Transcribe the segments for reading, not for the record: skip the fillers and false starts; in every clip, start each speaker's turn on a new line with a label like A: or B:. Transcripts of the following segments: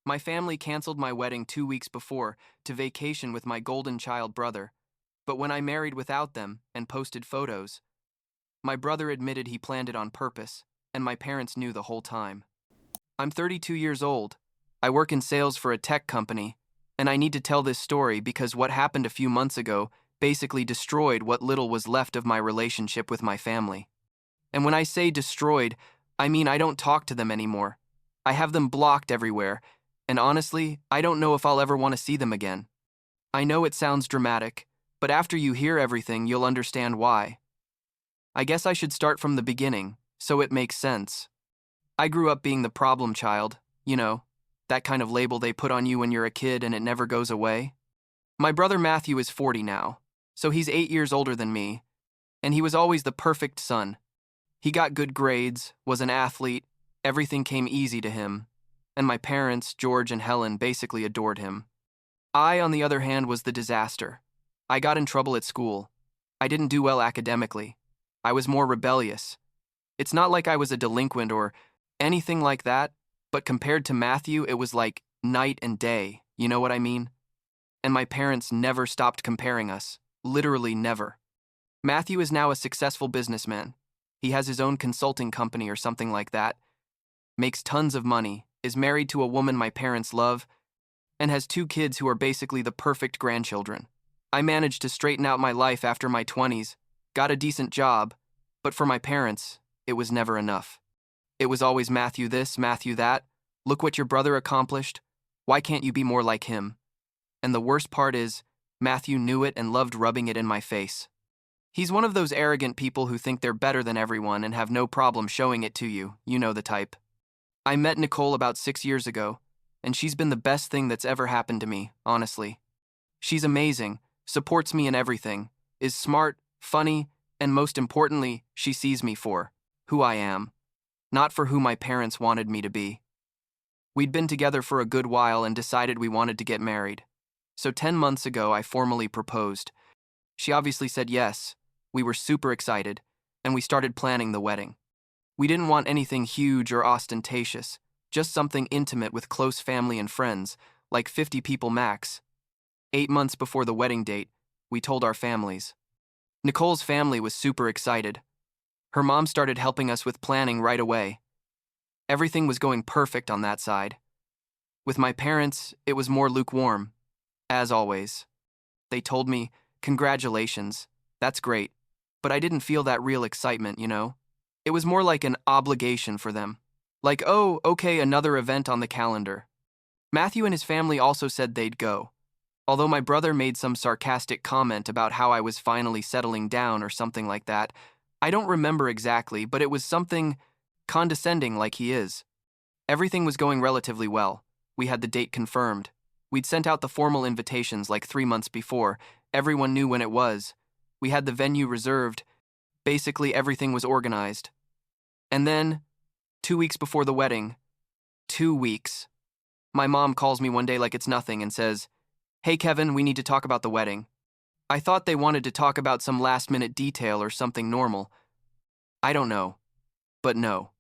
A: My family canceled my wedding 2 weeks before to vacation with my golden child brother, but when I married without them and posted photos, my brother admitted he planned it on purpose, and my parents knew the whole time. I'm 32 years old. I work in sales for a tech company, and I need to tell this story because what happened a few months ago basically destroyed what little was left of my relationship with my family. And when I say destroyed, I mean I don't talk to them anymore. I have them blocked everywhere, and honestly, I don't know if I'll ever want to see them again. I know it sounds dramatic, but after you hear everything, you'll understand why. I guess I should start from the beginning, so it makes sense. I grew up being the problem child, you know, that kind of label they put on you when you're a kid and it never goes away. My brother Matthew is 40 now, so he's 8 years older than me, and he was always the perfect son. He got good grades, was an athlete, everything came easy to him, and my parents, George and Helen, basically adored him. I, on the other hand, was the disaster. I got in trouble at school. I didn't do well academically. I was more rebellious. It's not like I was a delinquent or anything like that, but compared to Matthew, it was like night and day, you know what I mean? And my parents never stopped comparing us, literally never. Matthew is now a successful businessman. He has his own consulting company or something like that, makes tons of money, is married to a woman my parents love, and has 2 kids who are basically the perfect grandchildren. I managed to straighten out my life after my 20s, got a decent job, but for my parents, it was never enough. It was always Matthew this, Matthew that. Look what your brother accomplished. Why can't you be more like him? And the worst part is, Matthew knew it and loved rubbing it in my face. He's one of those arrogant people who think they're better than everyone and have no problem showing it to you, you know the type. I met Nicole about 6 years ago, and she's been the best thing that's ever happened to me, honestly. She's amazing, supports me in everything, is smart, funny, and most importantly, she sees me for who I am, not for who my parents wanted me to be. We'd been together for a good while and decided we wanted to get married. So 10 months ago, I formally proposed. She obviously said yes. We were super excited, and we started planning the wedding. We didn't want anything huge or ostentatious, just something intimate with close family and friends, like 50 people max. 8 months before the wedding date, we told our families. Nicole's family was super excited. Her mom started helping us with planning right away. Everything was going perfect on that side. With my parents, it was more lukewarm, as always. They told me, "Congratulations, that's great," but I didn't feel that real excitement, you know? It was more like an obligation for them. Like, oh, okay, another event on the calendar. Matthew and his family also said they'd go, although my brother made some sarcastic comment about how I was finally settling down or something like that. I don't remember exactly, but it was something condescending like he is. Everything was going relatively well. We had the date confirmed. We'd sent out the formal invitations like 3 months before. Everyone knew when it was. We had the venue reserved. Basically, everything was organized. And then, 2 weeks before the wedding, 2 weeks, my mom calls me one day like it's nothing and says, "Hey Kevin, we need to talk about the wedding." I thought they wanted to talk about some last-minute detail or something normal. I don't know. But no.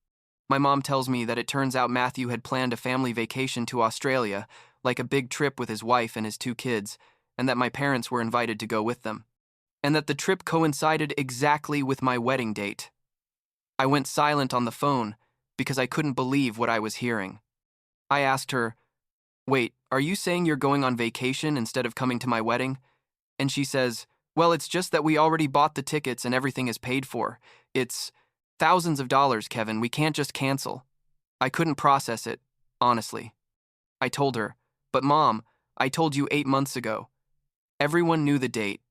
A: My mom tells me that it turns out Matthew had planned a family vacation to Australia, like a big trip with his wife and his 2 kids, and that my parents were invited to go with them. And that the trip coincided exactly with my wedding date. I went silent on the phone because I couldn't believe what I was hearing. I asked her, "Wait, are you saying you're going on vacation instead of coming to my wedding?" And she says, "Well, it's just that we already bought the tickets and everything is paid for. It's thousands of dollars, Kevin. We can't just cancel." I couldn't process it, honestly. I told her, "But Mom, I told you 8 months ago. Everyone knew the date.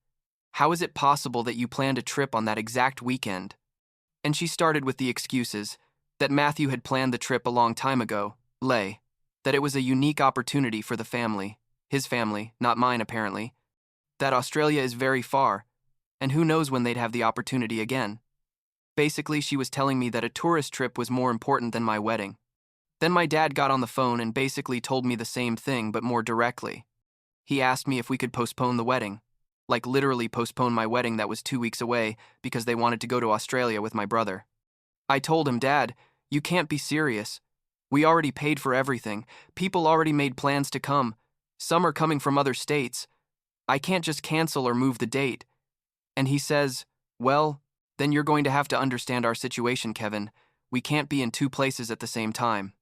A: How is it possible that you planned a trip on that exact weekend?" And she started with the excuses, that Matthew had planned the trip a long time ago, that it was a unique opportunity for the family, his family, not mine apparently, that Australia is very far, and who knows when they'd have the opportunity again. Basically, she was telling me that a tourist trip was more important than my wedding. Then my dad got on the phone and basically told me the same thing but more directly. He asked me if we could postpone the wedding. Like literally postpone my wedding that was 2 weeks away because they wanted to go to Australia with my brother. I told him, "Dad, you can't be serious. We already paid for everything. People already made plans to come. Some are coming from other states. I can't just cancel or move the date. And he says, well, then you're going to have to understand our situation, Kevin. We can't be in two places at the same time.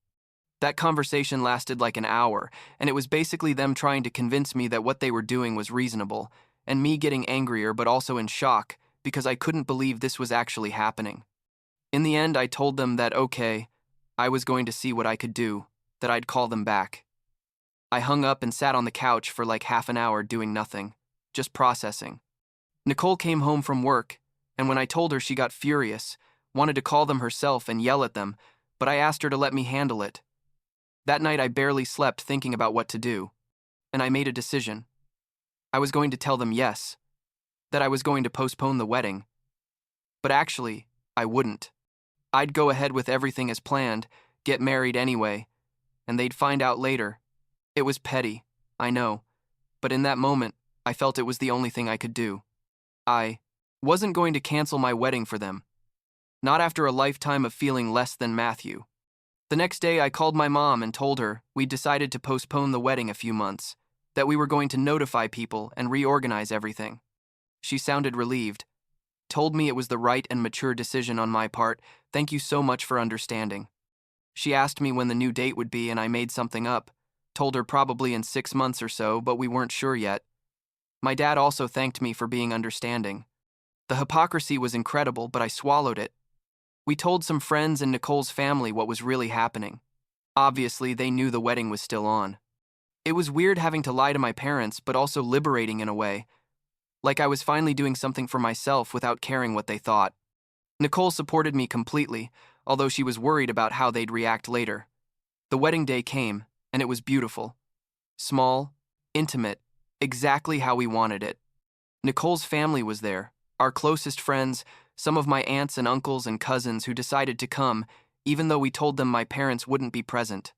A: That conversation lasted like an hour, and it was basically them trying to convince me that what they were doing was reasonable, and me getting angrier but also in shock because I couldn't believe this was actually happening. In the end, I told them that, okay, I was going to see what I could do, that I'd call them back. I hung up and sat on the couch for like half an hour doing nothing, just processing. Nicole came home from work, and when I told her, she got furious, wanted to call them herself and yell at them, but I asked her to let me handle it. That night I barely slept thinking about what to do, and I made a decision. I was going to tell them yes, that I was going to postpone the wedding. But actually, I wouldn't. I'd go ahead with everything as planned, get married anyway, and they'd find out later. It was petty, I know, but in that moment, I felt it was the only thing I could do. I wasn't going to cancel my wedding for them. Not after a lifetime of feeling less than Matthew. The next day, I called my mom and told her we'd decided to postpone the wedding a few months, that we were going to notify people and reorganize everything. She sounded relieved, told me it was the right and mature decision on my part. Thank you so much for understanding. She asked me when the new date would be, and I made something up. Told her probably in 6 months or so, but we weren't sure yet. My dad also thanked me for being understanding. The hypocrisy was incredible, but I swallowed it. We told some friends and Nicole's family what was really happening. Obviously, they knew the wedding was still on. It was weird having to lie to my parents, but also liberating in a way. Like I was finally doing something for myself without caring what they thought. Nicole supported me completely, although she was worried about how they'd react later. The wedding day came, and it was beautiful. Small, intimate, exactly how we wanted it. Nicole's family was there, our closest friends, some of my aunts and uncles and cousins who decided to come, even though we told them my parents wouldn't be present.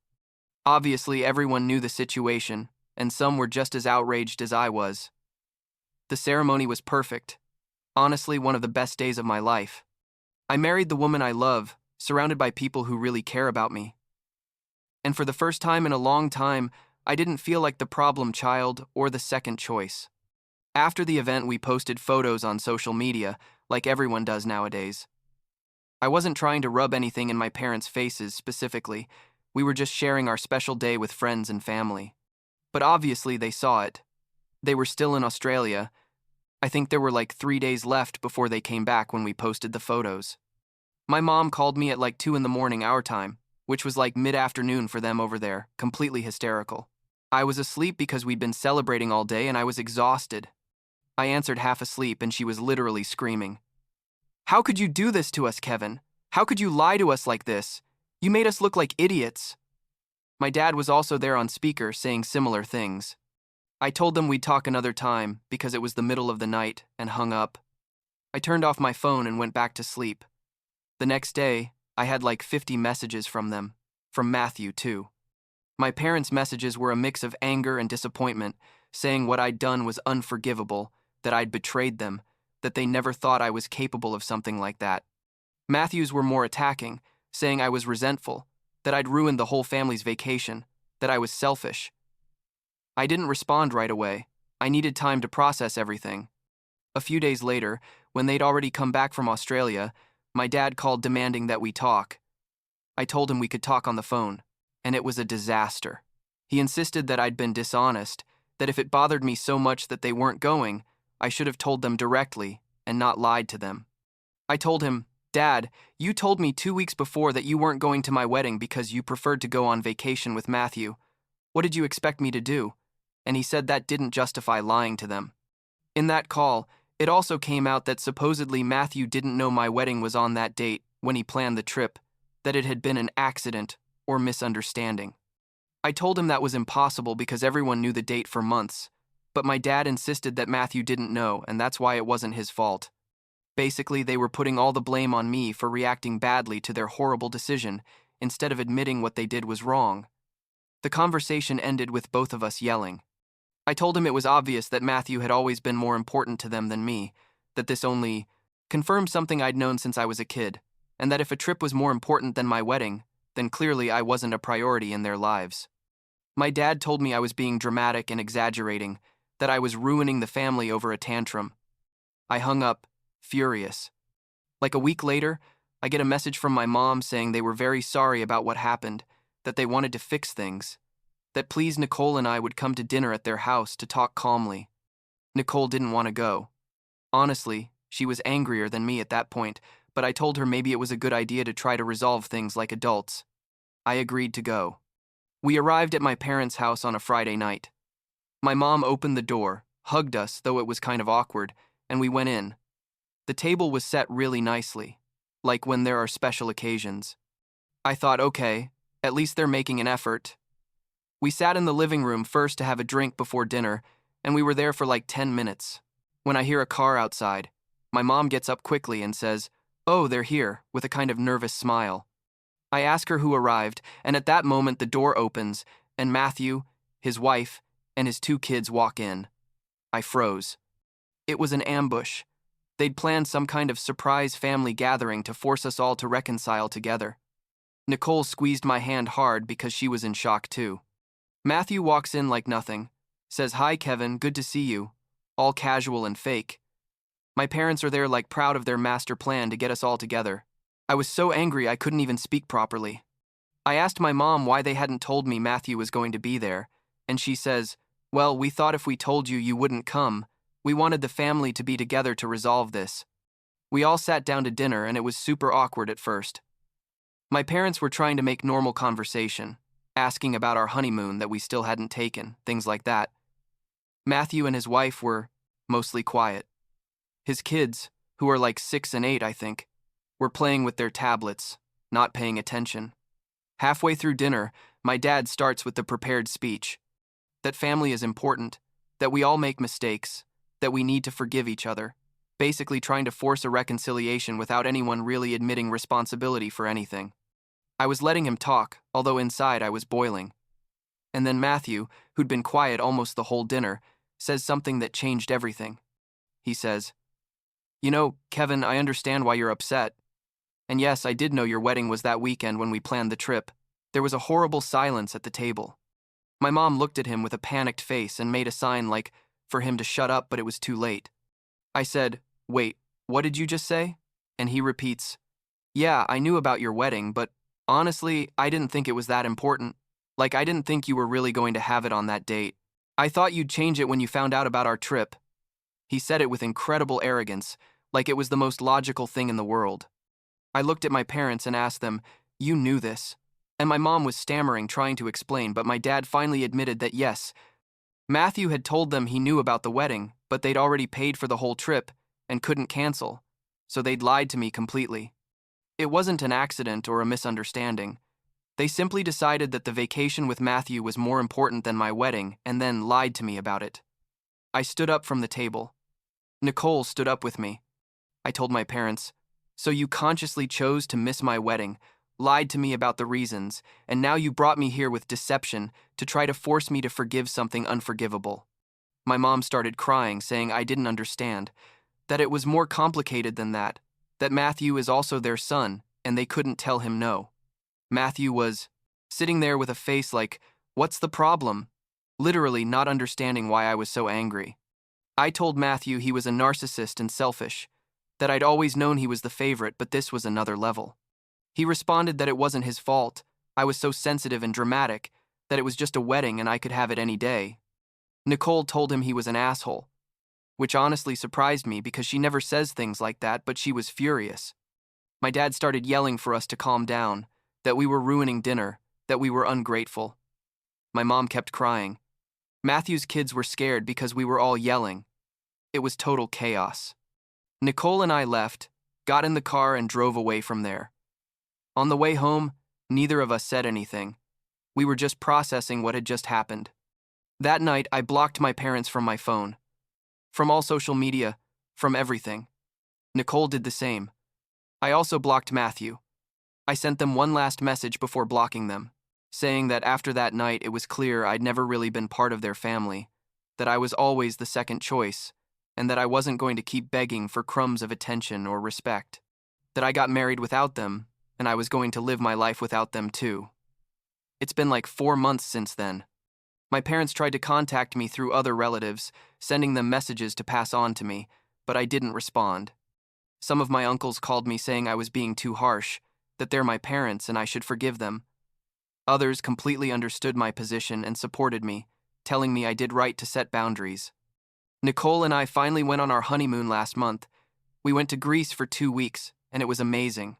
A: Obviously, everyone knew the situation, and some were just as outraged as I was. The ceremony was perfect. Honestly, one of the best days of my life. I married the woman I love, surrounded by people who really care about me. And for the first time in a long time, I didn't feel like the problem child or the second choice. After the event, we posted photos on social media, like everyone does nowadays. I wasn't trying to rub anything in my parents' faces specifically. We were just sharing our special day with friends and family. But obviously they saw it. They were still in Australia. I think there were like 3 days left before they came back when we posted the photos. My mom called me at like 2 in the morning our time, which was like mid-afternoon for them over there, completely hysterical. I was asleep because we'd been celebrating all day and I was exhausted. I answered half asleep and she was literally screaming. How could you do this to us, Kevin? How could you lie to us like this? You made us look like idiots. My dad was also there on speaker saying similar things. I told them we'd talk another time because it was the middle of the night and hung up. I turned off my phone and went back to sleep. The next day, I had like 50 messages from them, from Matthew too. My parents' messages were a mix of anger and disappointment, saying what I'd done was unforgivable, that I'd betrayed them, that they never thought I was capable of something like that. Matthew's were more attacking, saying I was resentful, that I'd ruined the whole family's vacation, that I was selfish. I didn't respond right away. I needed time to process everything. A few days later, when they'd already come back from Australia, my dad called demanding that we talk. I told him we could talk on the phone, and it was a disaster. He insisted that I'd been dishonest, that if it bothered me so much that they weren't going, I should have told them directly and not lied to them. I told him, Dad, you told me 2 weeks before that you weren't going to my wedding because you preferred to go on vacation with Matthew. What did you expect me to do? And he said that didn't justify lying to them. In that call, it also came out that supposedly Matthew didn't know my wedding was on that date when he planned the trip, that it had been an accident or misunderstanding. I told him that was impossible because everyone knew the date for months, but my dad insisted that Matthew didn't know, and that's why it wasn't his fault. Basically, they were putting all the blame on me for reacting badly to their horrible decision, instead of admitting what they did was wrong. The conversation ended with both of us yelling. I told him it was obvious that Matthew had always been more important to them than me, that this only confirmed something I'd known since I was a kid, and that if a trip was more important than my wedding, then clearly I wasn't a priority in their lives. My dad told me I was being dramatic and exaggerating, that I was ruining the family over a tantrum. I hung up, furious. Like a week later, I get a message from my mom saying they were very sorry about what happened, that they wanted to fix things, that please Nicole and I would come to dinner at their house to talk calmly. Nicole didn't want to go. Honestly, she was angrier than me at that point, but I told her maybe it was a good idea to try to resolve things like adults. I agreed to go. We arrived at my parents' house on a Friday night. My mom opened the door, hugged us, though it was kind of awkward, and we went in. The table was set really nicely, like when there are special occasions. I thought, okay, at least they're making an effort. We sat in the living room first to have a drink before dinner, and we were there for like 10 minutes. When I hear a car outside, my mom gets up quickly and says, "Oh, they're here," with a kind of nervous smile. I ask her who arrived, and at that moment the door opens, and Matthew, his wife, and his 2 kids walk in. I froze. It was an ambush. They'd planned some kind of surprise family gathering to force us all to reconcile together. Nicole squeezed my hand hard because she was in shock too. Matthew walks in like nothing, says, "Hi, Kevin, good to see you," all casual and fake. My parents are there like proud of their master plan to get us all together. I was so angry I couldn't even speak properly. I asked my mom why they hadn't told me Matthew was going to be there, and she says, "Well, we thought if we told you, you wouldn't come. We wanted the family to be together to resolve this." We all sat down to dinner, and it was super awkward at first. My parents were trying to make normal conversation, asking about our honeymoon that we still hadn't taken, things like that. Matthew and his wife were mostly quiet. His kids, who are like 6 and 8, I think, were playing with their tablets, not paying attention. Halfway through dinner, my dad starts with the prepared speech. That family is important, that we all make mistakes, that we need to forgive each other, basically trying to force a reconciliation without anyone really admitting responsibility for anything. I was letting him talk, although inside I was boiling. And then Matthew, who'd been quiet almost the whole dinner, says something that changed everything. He says, "You know, Kevin, I understand why you're upset. And yes, I did know your wedding was that weekend when we planned the trip." There was a horrible silence at the table. My mom looked at him with a panicked face and made a sign like for him to shut up, but it was too late. I said, "Wait, what did you just say?" And he repeats, "Yeah, I knew about your wedding, but honestly, I didn't think it was that important. Like, I didn't think you were really going to have it on that date. I thought you'd change it when you found out about our trip." He said it with incredible arrogance, like it was the most logical thing in the world. I looked at my parents and asked them, "You knew this?" And my mom was stammering, trying to explain, but my dad finally admitted that yes, Matthew had told them he knew about the wedding, but they'd already paid for the whole trip and couldn't cancel, so they'd lied to me completely. It wasn't an accident or a misunderstanding. They simply decided that the vacation with Matthew was more important than my wedding and then lied to me about it. I stood up from the table. Nicole stood up with me. I told my parents, "So you consciously chose to miss my wedding, lied to me about the reasons, and now you brought me here with deception to try to force me to forgive something unforgivable." My mom started crying, saying I didn't understand, that it was more complicated than that Matthew is also their son, and they couldn't tell him no. Matthew was sitting there with a face like, "What's the problem?" Literally not understanding why I was so angry. I told Matthew he was a narcissist and selfish, that I'd always known he was the favorite, but this was another level. He responded that it wasn't his fault. I was so sensitive and dramatic, that it was just a wedding and I could have it any day. Nicole told him he was an asshole, which honestly surprised me because she never says things like that, but she was furious. My dad started yelling for us to calm down, that we were ruining dinner, that we were ungrateful. My mom kept crying. Matthew's kids were scared because we were all yelling. It was total chaos. Nicole and I left, got in the car, and drove away from there. On the way home, neither of us said anything. We were just processing what had just happened. That night, I blocked my parents from my phone. From all social media, from everything. Nicole did the same. I also blocked Matthew. I sent them one last message before blocking them, saying that after that night it was clear I'd never really been part of their family, that I was always the second choice, and that I wasn't going to keep begging for crumbs of attention or respect. That I got married without them, and I was going to live my life without them too. It's been like 4 months since then. My parents tried to contact me through other relatives, sending them messages to pass on to me, but I didn't respond. Some of my uncles called me saying I was being too harsh, that they're my parents and I should forgive them. Others completely understood my position and supported me, telling me I did right to set boundaries. Nicole and I finally went on our honeymoon last month. We went to Greece for 2 weeks, and it was amazing.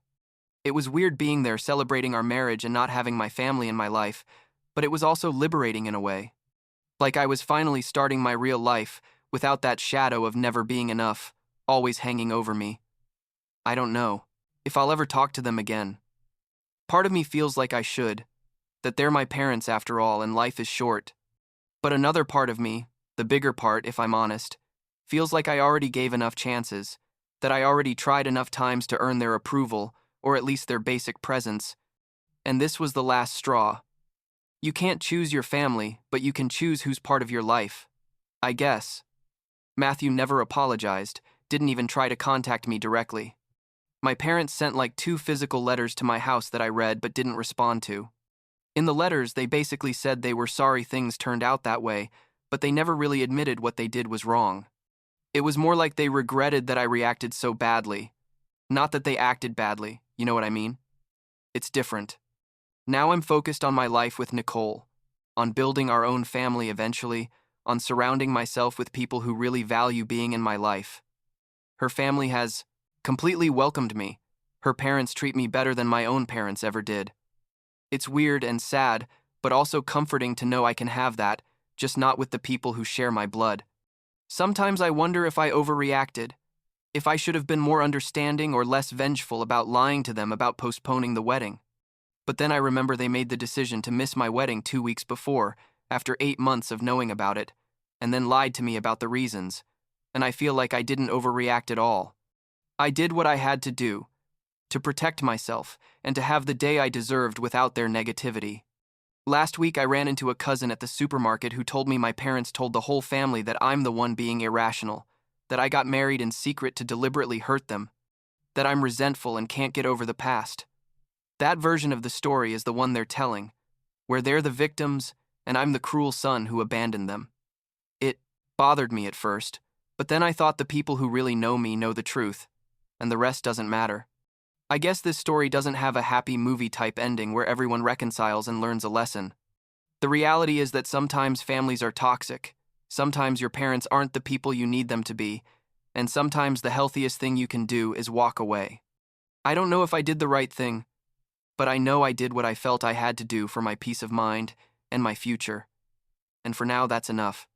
A: It was weird being there celebrating our marriage and not having my family in my life, but it was also liberating in a way. Like I was finally starting my real life without that shadow of never being enough, always hanging over me. I don't know if I'll ever talk to them again. Part of me feels like I should, that they're my parents after all and life is short. But another part of me, the bigger part if I'm honest, feels like I already gave enough chances, that I already tried enough times to earn their approval, or at least their basic presence. And this was the last straw. You can't choose your family, but you can choose who's part of your life. I guess. Matthew never apologized, didn't even try to contact me directly. My parents sent like 2 physical letters to my house that I read but didn't respond to. In the letters, they basically said they were sorry things turned out that way, but they never really admitted what they did was wrong. It was more like they regretted that I reacted so badly. Not that they acted badly, you know what I mean? It's different. Now I'm focused on my life with Nicole, on building our own family eventually, on surrounding myself with people who really value being in my life. Her family has completely welcomed me. Her parents treat me better than my own parents ever did. It's weird and sad, but also comforting to know I can have that, just not with the people who share my blood. Sometimes I wonder if I overreacted, if I should have been more understanding or less vengeful about lying to them about postponing the wedding. But then I remember they made the decision to miss my wedding 2 weeks before, after 8 months of knowing about it, and then lied to me about the reasons, and I feel like I didn't overreact at all. I did what I had to do, to protect myself, and to have the day I deserved without their negativity. Last week I ran into a cousin at the supermarket who told me my parents told the whole family that I'm the one being irrational, that I got married in secret to deliberately hurt them, that I'm resentful and can't get over the past. That version of the story is the one they're telling, where they're the victims and I'm the cruel son who abandoned them. It bothered me at first, but then I thought the people who really know me know the truth, and the rest doesn't matter. I guess this story doesn't have a happy movie-type ending where everyone reconciles and learns a lesson. The reality is that sometimes families are toxic, sometimes your parents aren't the people you need them to be, and sometimes the healthiest thing you can do is walk away. I don't know if I did the right thing, but I know I did what I felt I had to do for my peace of mind and my future. And for now, that's enough.